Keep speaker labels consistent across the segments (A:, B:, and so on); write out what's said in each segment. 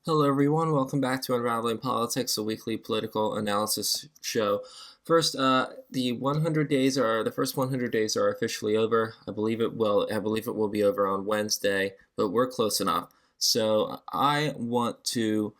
A: Hello, everyone. Welcome back to Unraveling Politics, a weekly political analysis show. First, the first 100 days are officially over. I believe it will be over on Wednesday, but we're close enough. So I want to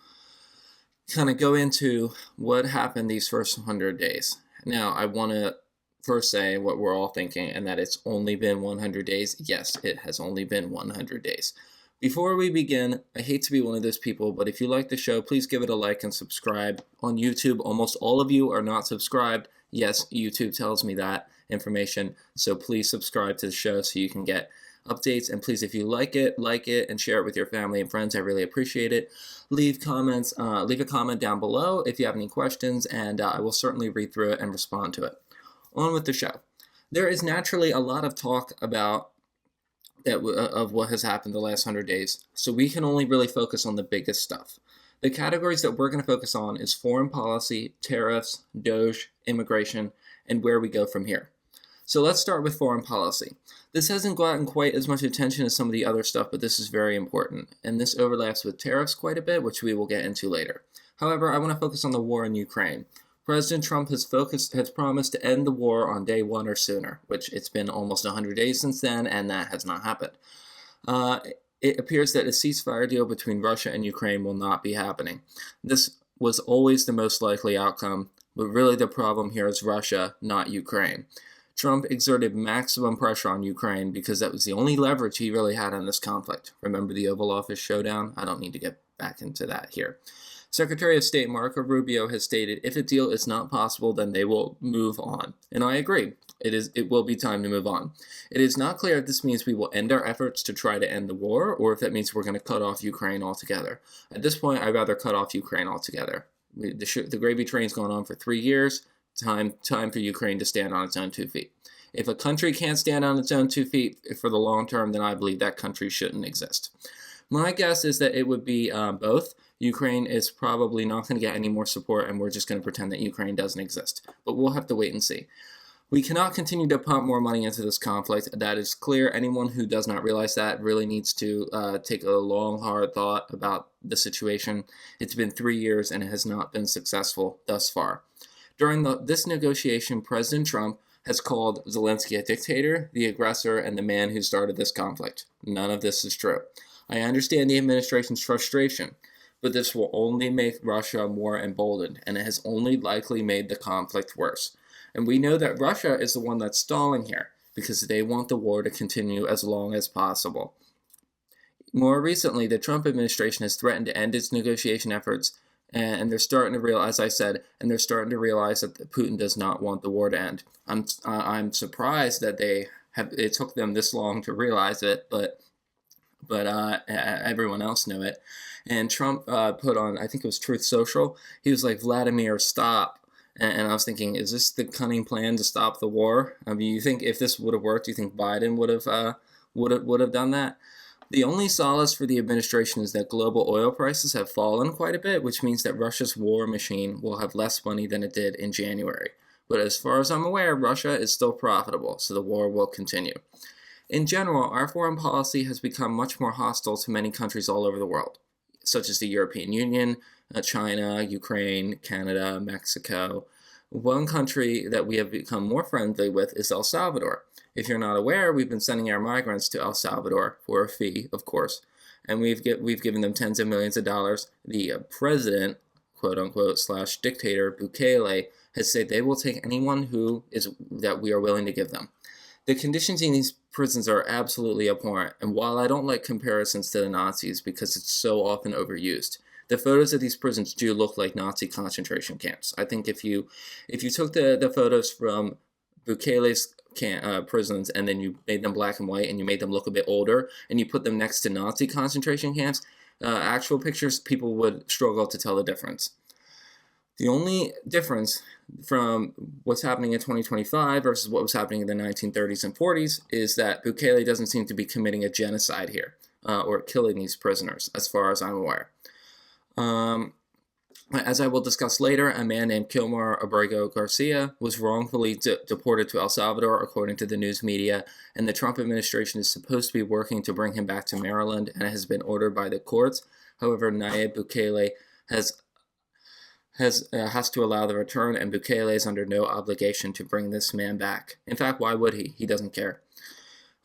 A: kind of go into what happened these first 100 days. Now, I want to first say what we're all thinking, and that it's only been 100 days. Yes, it has only been 100 days. Before we begin, I hate to be one of those people, but if you like the show, please give it a like and subscribe. On YouTube, almost all of you are not subscribed. Yes, YouTube tells me that information, so please subscribe to the show so you can get updates. And please, if you like it, and share it with your family and friends. I really appreciate it. Leave a comment down below if you have any questions, and I will certainly read through it and respond to it. On with the show. There is naturally a lot of talk about of what has happened the last 100 days, so we can only really focus on the biggest stuff. The categories that we're going to focus on is foreign policy, tariffs, Doge, immigration, and where we go from here. So let's start with foreign policy. This hasn't gotten quite as much attention as some of the other stuff, but this is very important, and this overlaps with tariffs quite a bit, which we will get into later. However, I want to focus on the war in Ukraine. President Trump has promised to end the war on day one or sooner, which it's been almost 100 days since then, and that has not happened. It appears that a ceasefire deal between Russia and Ukraine will not be happening. This was always the most likely outcome, but really the problem here is Russia, not Ukraine. Trump exerted maximum pressure on Ukraine because that was the only leverage he really had on this conflict. Remember the Oval Office showdown? I don't need to get back into that here. Secretary of State Marco Rubio has stated if a deal is not possible, then they will move on. And I agree. It will be time to move on. It is not clear if this means we will end our efforts to try to end the war, or if that means we're going to cut off Ukraine altogether. At this point, I'd rather cut off Ukraine altogether. The gravy train's gone on for 3 years. Time for Ukraine to stand on its own 2 feet. If a country can't stand on its own 2 feet for the long term, then I believe that country shouldn't exist. My guess is that it would be both. Ukraine is probably not going to get any more support, and we're just going to pretend that Ukraine doesn't exist. But we'll have to wait and see. We cannot continue to pump more money into this conflict. That is clear. Anyone who does not realize that really needs to take a long, hard thought about the situation. It's been 3 years, and it has not been successful thus far. During this negotiation, President Trump has called Zelensky a dictator, the aggressor, and the man who started this conflict. None of this is true. I understand the administration's frustration, but this will only make Russia more emboldened, and it has only likely made the conflict worse. And we know that Russia is the one that's stalling here, because they want the war to continue as long as possible. More recently, the Trump administration has threatened to end its negotiation efforts, and they're starting to realize, as I said, and they're starting to realize that Putin does not want the war to end. I'm surprised that it took them this long to realize it, but everyone else knew it. And Trump put on, I think it was Truth Social, he was like, Vladimir, stop. And I was thinking, is this the cunning plan to stop the war? I mean, you think if this would have worked, you think Biden would have done that? The only solace for the administration is that global oil prices have fallen quite a bit, which means that Russia's war machine will have less money than it did in January. But as far as I'm aware, Russia is still profitable, so the war will continue. In general, our foreign policy has become much more hostile to many countries all over the world, such as the European Union, China, Ukraine, Canada, Mexico. One country that we have become more friendly with is El Salvador. If you're not aware, we've been sending our migrants to El Salvador for a fee, of course, and we've given them tens of millions of dollars. The president, quote unquote, / dictator Bukele, has said they will take anyone that we are willing to give them. The conditions in these prisons are absolutely abhorrent, and while I don't like comparisons to the Nazis because it's so often overused, the photos of these prisons do look like Nazi concentration camps. I think if you took the photos from Bukele's prisons and then you made them black and white and you made them look a bit older and you put them next to Nazi concentration camps, actual pictures, people would struggle to tell the difference. The only difference from what's happening in 2025 versus what was happening in the 1930s and 40s is that Bukele doesn't seem to be committing a genocide here or killing these prisoners, as far as I'm aware. As I will discuss later, a man named Kilmar Abrego Garcia was wrongfully deported to El Salvador, according to the news media, and the Trump administration is supposed to be working to bring him back to Maryland, and it has been ordered by the courts. However, Nayib Bukele has to allow the return, and Bukele is under no obligation to bring this man back. In fact, why would he? He doesn't care.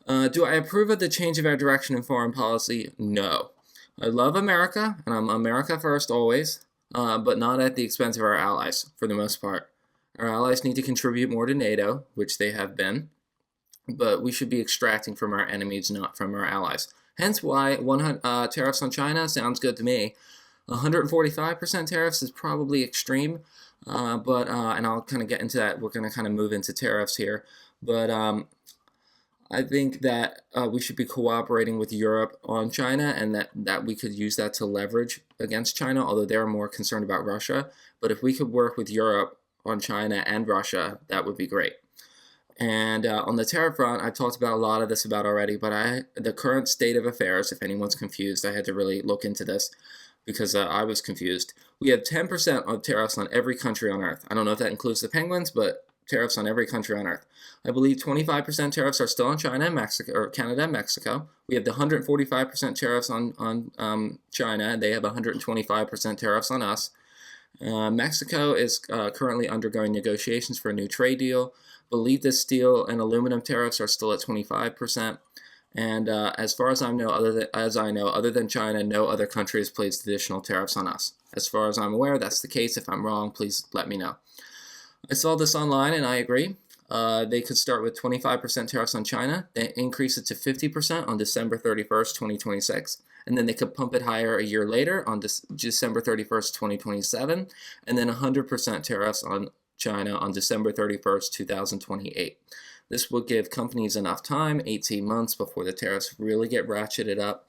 A: Do I approve of the change of our direction in foreign policy? No. I love America, and I'm America first always, but not at the expense of our allies, for the most part. Our allies need to contribute more to NATO, which they have been, but we should be extracting from our enemies, not from our allies. Hence why tariffs on China sounds good to me. 145% tariffs is probably extreme, but and I'll kind of get into that. We're going to kind of move into tariffs here, but I think that we should be cooperating with Europe on China, and that we could use that to leverage against China, although they're more concerned about Russia. But if we could work with Europe on China and Russia, that would be great. And on the tariff front, I've talked about a lot of this already, but the current state of affairs, if anyone's confused, I had to really look into this because I was confused. We have 10% of tariffs on every country on Earth. I don't know if that includes the penguins, but tariffs on every country on Earth. I believe 25% tariffs are still on China and Mexico, or Canada and Mexico. We have the 145% tariffs on China, and they have 125% tariffs on us. Mexico is currently undergoing negotiations for a new trade deal. Believe the steel and aluminum tariffs are still at 25%. And as far as I know, other than China, no other country has placed additional tariffs on us. As far as I'm aware, that's the case. If I'm wrong, please let me know. I saw this online, and I agree. They could start with 25% tariffs on China, then increase it to 50% on December 31st, 2026, and then they could pump it higher a year later on December 31st, 2027, and then 100% tariffs on China on December 31st, 2028. This would give companies enough time, 18 months, before the tariffs really get ratcheted up,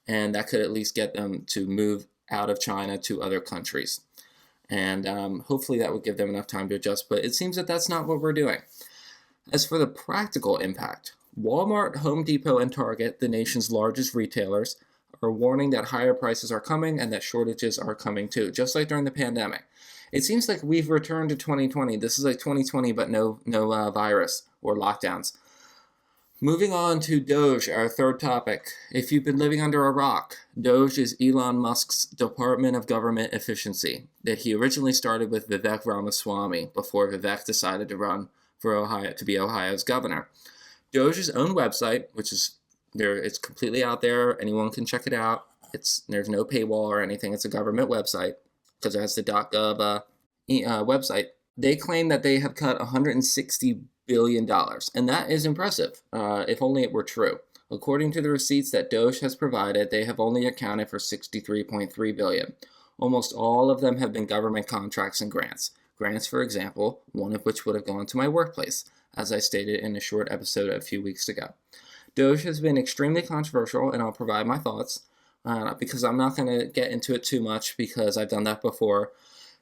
A: and that could at least get them to move out of China to other countries. And hopefully that would give them enough time to adjust, but it seems that that's not what we're doing. As for the practical impact, Walmart, Home Depot, and Target, the nation's largest retailers, are warning that higher prices are coming and that shortages are coming too, just like during the pandemic. It seems like we've returned to 2020. This is like 2020, but no virus or lockdowns. Moving on to Doge, our third topic. If you've been living under a rock, Doge is Elon Musk's Department of Government Efficiency that he originally started with Vivek Ramaswamy before Vivek decided to run for Ohio to be Ohio's governor. Doge's own website, which is there, it's completely out there. Anyone can check it out. There's no paywall or anything. It's a government website because it has the .gov website. They claim that they have cut $160 billion, and that is impressive, if only it were true. According to the receipts that Doge has provided, they have only accounted for $63.3 billion. Almost all of them have been government contracts and grants. Grants, for example, one of which would have gone to my workplace, as I stated in a short episode a few weeks ago. Doge has been extremely controversial, and I'll provide my thoughts, because I'm not going to get into it too much because I've done that before.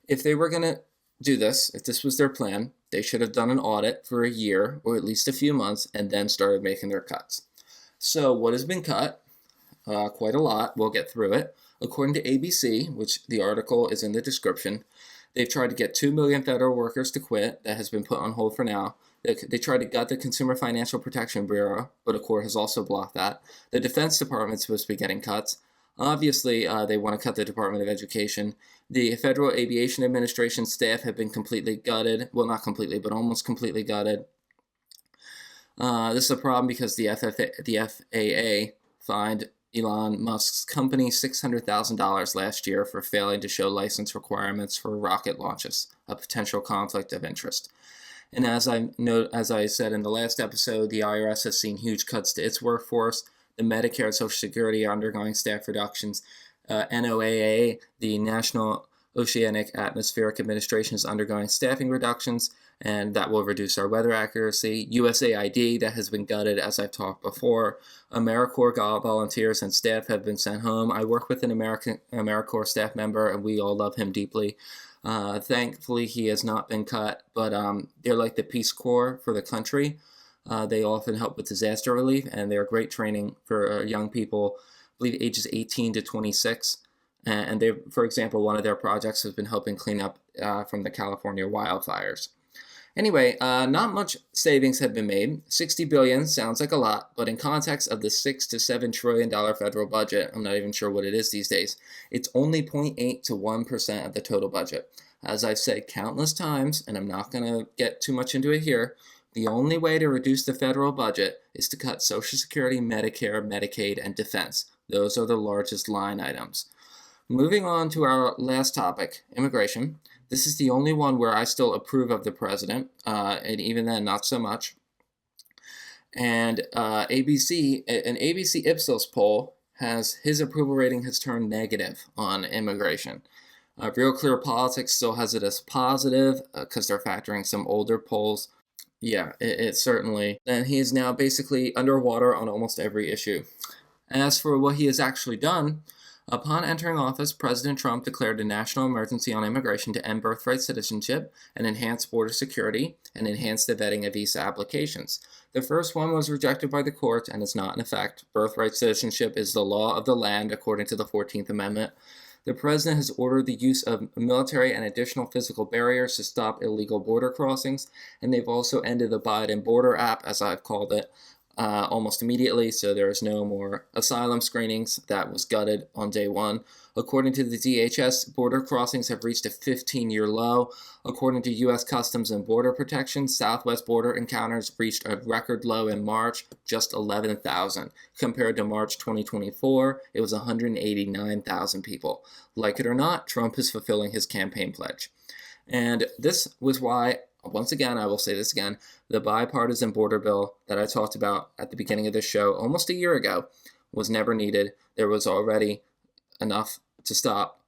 A: If they were going to do this, if this was their plan, they should have done an audit for a year or at least a few months and then started making their cuts. So what has been cut? Quite a lot. We'll get through it. According to ABC, which the article is in the description, they've tried to get 2 million federal workers to quit. That has been put on hold for now. They tried to gut the Consumer Financial Protection Bureau, but a court has also blocked that. The Defense Department is supposed to be getting cuts. Obviously, they want to cut the Department of Education. The Federal Aviation Administration staff have been completely gutted. Well, not completely, but almost completely gutted. This is a problem because the FAA fined Elon Musk's company $600,000 last year for failing to show license requirements for rocket launches, a potential conflict of interest. And as I said in the last episode, the IRS has seen huge cuts to its workforce. The Medicare and Social Security are undergoing staff reductions. NOAA, the National Oceanic Atmospheric Administration, is undergoing staffing reductions, and that will reduce our weather accuracy. USAID, that has been gutted, as I've talked before. AmeriCorps volunteers and staff have been sent home. I work with an AmeriCorps staff member, and we all love him deeply. Thankfully, he has not been cut, but they're like the Peace Corps for the country. They often help with disaster relief, and they're great training for young people, I believe ages 18 to 26. And they, for example, one of their projects has been helping clean up from the California wildfires. Anyway, not much savings have been made. 60 billion sounds like a lot, but in context of the $6 to $7 trillion federal budget, I'm not even sure what it is these days, it's only 0.8 to 1% of the total budget. As I've said countless times, and I'm not going to get too much into it here, the only way to reduce the federal budget is to cut Social Security, Medicare, Medicaid, and defense. Those are the largest line items. Moving on to our last topic, immigration. This is the only one where I still approve of the president, and even then, not so much. And an ABC Ipsos poll has his approval rating has turned negative on immigration. Real Clear Politics still has it as positive because they're factoring some older polls. Yeah, it certainly. And he is now basically underwater on almost every issue. As for what he has actually done, upon entering office, President Trump declared a national emergency on immigration to end birthright citizenship and enhance border security and enhance the vetting of visa applications. The first one was rejected by the court and is not in effect. Birthright citizenship is the law of the land according to the 14th Amendment. The president has ordered the use of military and additional physical barriers to stop illegal border crossings, and they've also ended the Biden border app, as I've called it, almost immediately, so there's no more asylum screenings. That was gutted on day one. According to the DHS, border crossings have reached a 15-year low. According to U.S. Customs and Border Protection, Southwest border encounters reached a record low in March, just 11,000. Compared to March 2024, it was 189,000 people. Like it or not, Trump is fulfilling his campaign pledge. And this was why, once again, I will say this again, the bipartisan border bill that I talked about at the beginning of this show almost a year ago was never needed. There was already enough to stop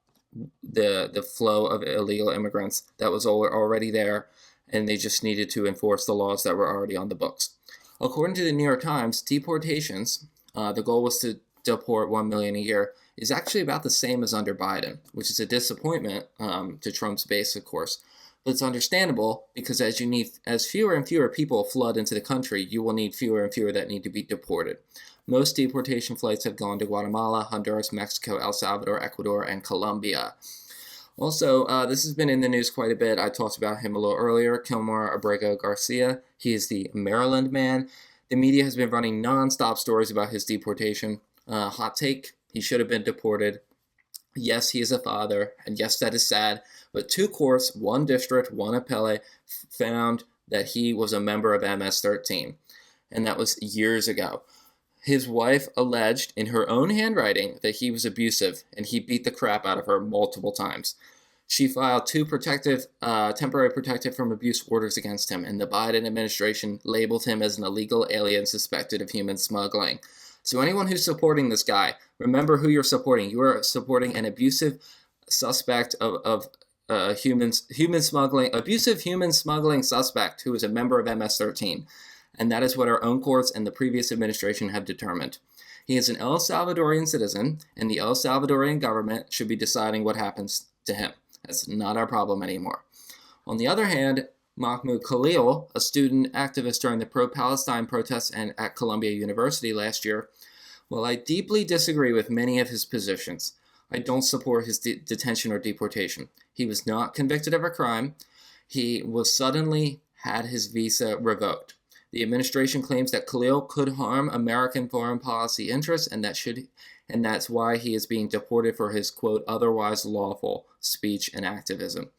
A: the flow of illegal immigrants that was already there, and they just needed to enforce the laws that were already on the books. According to the New York Times, deportations, the goal was to deport 1 million a year, is actually about the same as under Biden, which is a disappointment to Trump's base, of course. But it's understandable because as fewer and fewer people flood into the country, you will need fewer and fewer that need to be deported. Most deportation flights have gone to Guatemala, Honduras, Mexico, El Salvador, Ecuador, and Colombia. Also, this has been in the news quite a bit. I talked about him a little earlier, Kilmer Abrego Garcia. He is the Maryland man. The media has been running non-stop stories about his deportation. Hot take, he should have been deported. Yes, he is a father, and yes, that is sad, but 2 courts, 1 district, 1 appellate, found that he was a member of MS-13, and that was years ago. His wife alleged in her own handwriting that he was abusive, and he beat the crap out of her multiple times. She filed 2 temporary protected from abuse orders against him, and the Biden administration labeled him as an illegal alien suspected of human smuggling. So anyone who's supporting this guy, remember who you're supporting. You are supporting an abusive suspect of abusive human smuggling suspect who is a member of MS-13. And that is what our own courts and the previous administration have determined. He is an El Salvadorian citizen, and the El Salvadorian government should be deciding what happens to him. That's not our problem anymore. On the other hand, Mahmoud Khalil, a student activist during the pro-Palestine protests at Columbia University last year, while I deeply disagree with many of his positions, I don't support his detention or deportation. He was not convicted of a crime. He was suddenly had his visa revoked. The administration claims that Khalil could harm American foreign policy interests, and that's why he is being deported for his, quote, otherwise lawful speech and activism.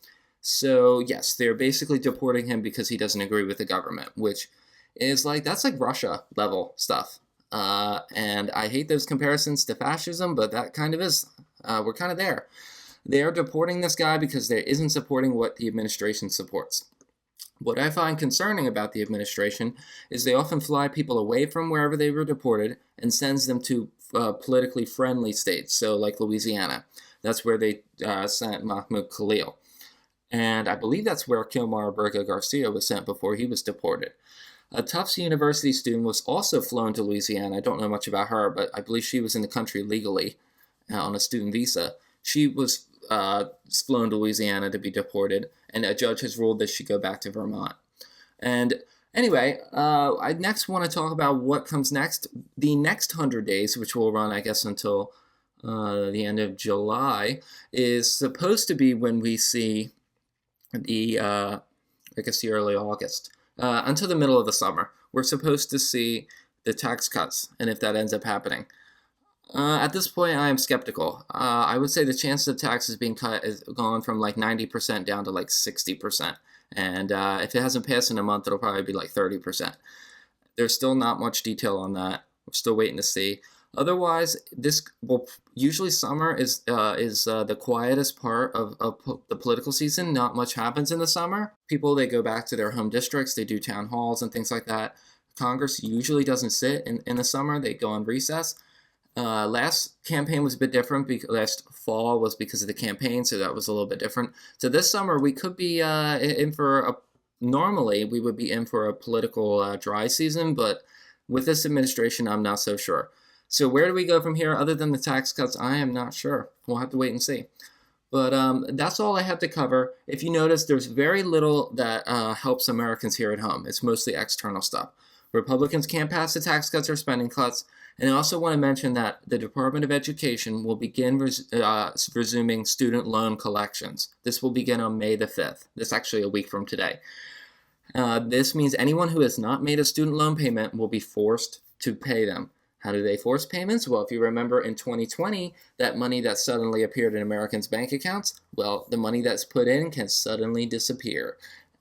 A: So, yes, they're basically deporting him because he doesn't agree with the government, which is that's like Russia level stuff. And I hate those comparisons to fascism, but that kind of is. We're kind of there. They are deporting this guy because they isn't supporting what the administration supports. What I find concerning about the administration is they often fly people away from wherever they were deported and sends them to politically friendly states, so like Louisiana. That's where they sent Mahmoud Khalil. And I believe that's where Kilmer Abrego Garcia was sent before he was deported. A Tufts University student was also flown to Louisiana. I don't know much about her, but I believe she was in the country legally on a student visa. She was flown to Louisiana to be deported, and a judge has ruled that she go back to Vermont. And anyway, I next want to talk about what comes next. The next 100 days, which will run, I guess, until the end of July, is supposed to be when we see the I guess the early August, until the middle of the summer. We're supposed to see the tax cuts, and if that ends up happening. At this point, I am skeptical. I would say the chance of taxes being cut is gone from like 90% down to like 60%. And if it hasn't passed in a month, it'll probably be like 30%. There's still not much detail on that. We're still waiting to see. Otherwise, this will usually summer is the quietest part of the political season. Not much happens in the summer. People, they go back to their home districts. They do town halls and things like that. Congress usually doesn't sit in the summer. They go on recess. Last campaign was a bit different because last fall was because of the campaign, so that was a little bit different. So this summer we could be in for a. Normally we would be in for a political dry season, but with this administration, I'm not so sure. So where do we go from here? Other than the tax cuts, I am not sure. We'll have to wait and see. But that's all I have to cover. If you notice, there's very little that helps Americans here at home. It's mostly external stuff. Republicans can't pass the tax cuts or spending cuts. And I also want to mention that the Department of Education will begin resuming student loan collections. This will begin on May the 5th. This actually a week from today. This means anyone who has not made a student loan payment will be forced to pay them. How do they force payments? Well, if you remember in 2020, that money that suddenly appeared in Americans' bank accounts, well, the money that's put in can suddenly disappear.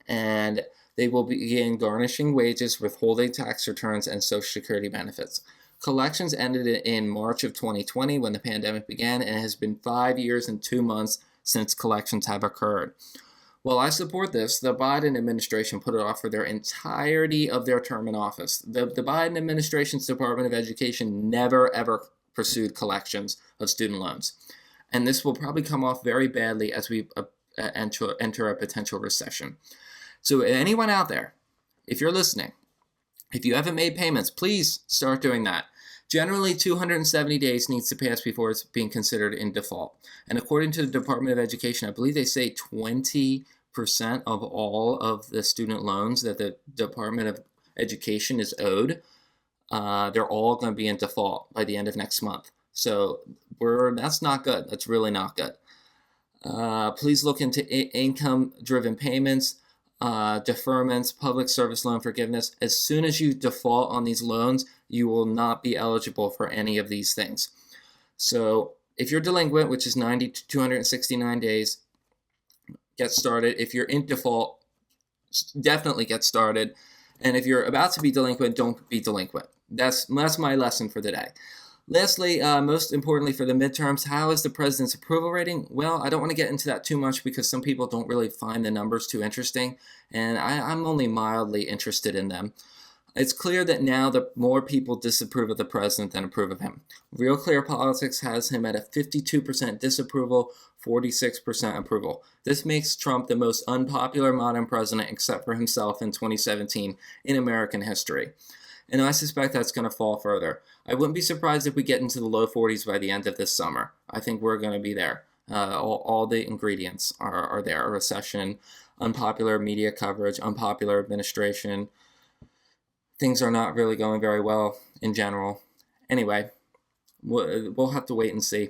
A: And they will begin garnishing wages, withholding tax returns, and Social Security benefits. Collections ended in March of 2020 when the pandemic began, and it has been 5 years and 2 months since collections have occurred. While I support this, the Biden administration put it off for their entirety of their term in office. The Biden administration's Department of Education never, ever pursued collections of student loans. And this will probably come off very badly as we enter a potential recession. So anyone out there, if you're listening, if you haven't made payments, please start doing that. Generally, 270 days needs to pass before it's being considered in default. And according to the Department of Education, I believe they say 20% of all of the student loans that the Department of Education is owed, they're all going to be in default by the end of next month. So that's not good. That's really not good. Please look into income-driven payments, deferments, public service loan forgiveness. As soon as you default on these loans, you will not be eligible for any of these things. So if you're delinquent, which is 90 to 269 days, get started. If you're in default, definitely get started. And if you're about to be delinquent, don't be delinquent. That's my lesson for the day. Lastly, most importantly for the midterms, how is the president's approval rating? Well, I don't want to get into that too much because some people don't really find the numbers too interesting, and I'm only mildly interested in them. It's clear that now the more people disapprove of the president than approve of him. Real Clear Politics has him at a 52% disapproval, 46% approval. This makes Trump the most unpopular modern president except for himself in 2017 in American history. And I suspect that's going to fall further. I wouldn't be surprised if we get into the low 40s by the end of this summer. I think we're going to be there. All the ingredients are there. A recession, unpopular media coverage, unpopular administration. Things are not really going very well in general. Anyway, we'll have to wait and see.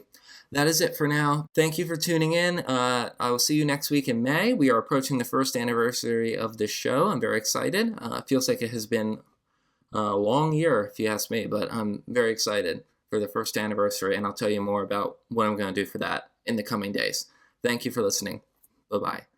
A: That is it for now. Thank you for tuning in. I will see you next week in May. We are approaching the first anniversary of this show. I'm very excited. It feels like it has been a long year, if you ask me, but I'm very excited for the first anniversary, and I'll tell you more about what I'm going to do for that in the coming days. Thank you for listening. Bye-bye.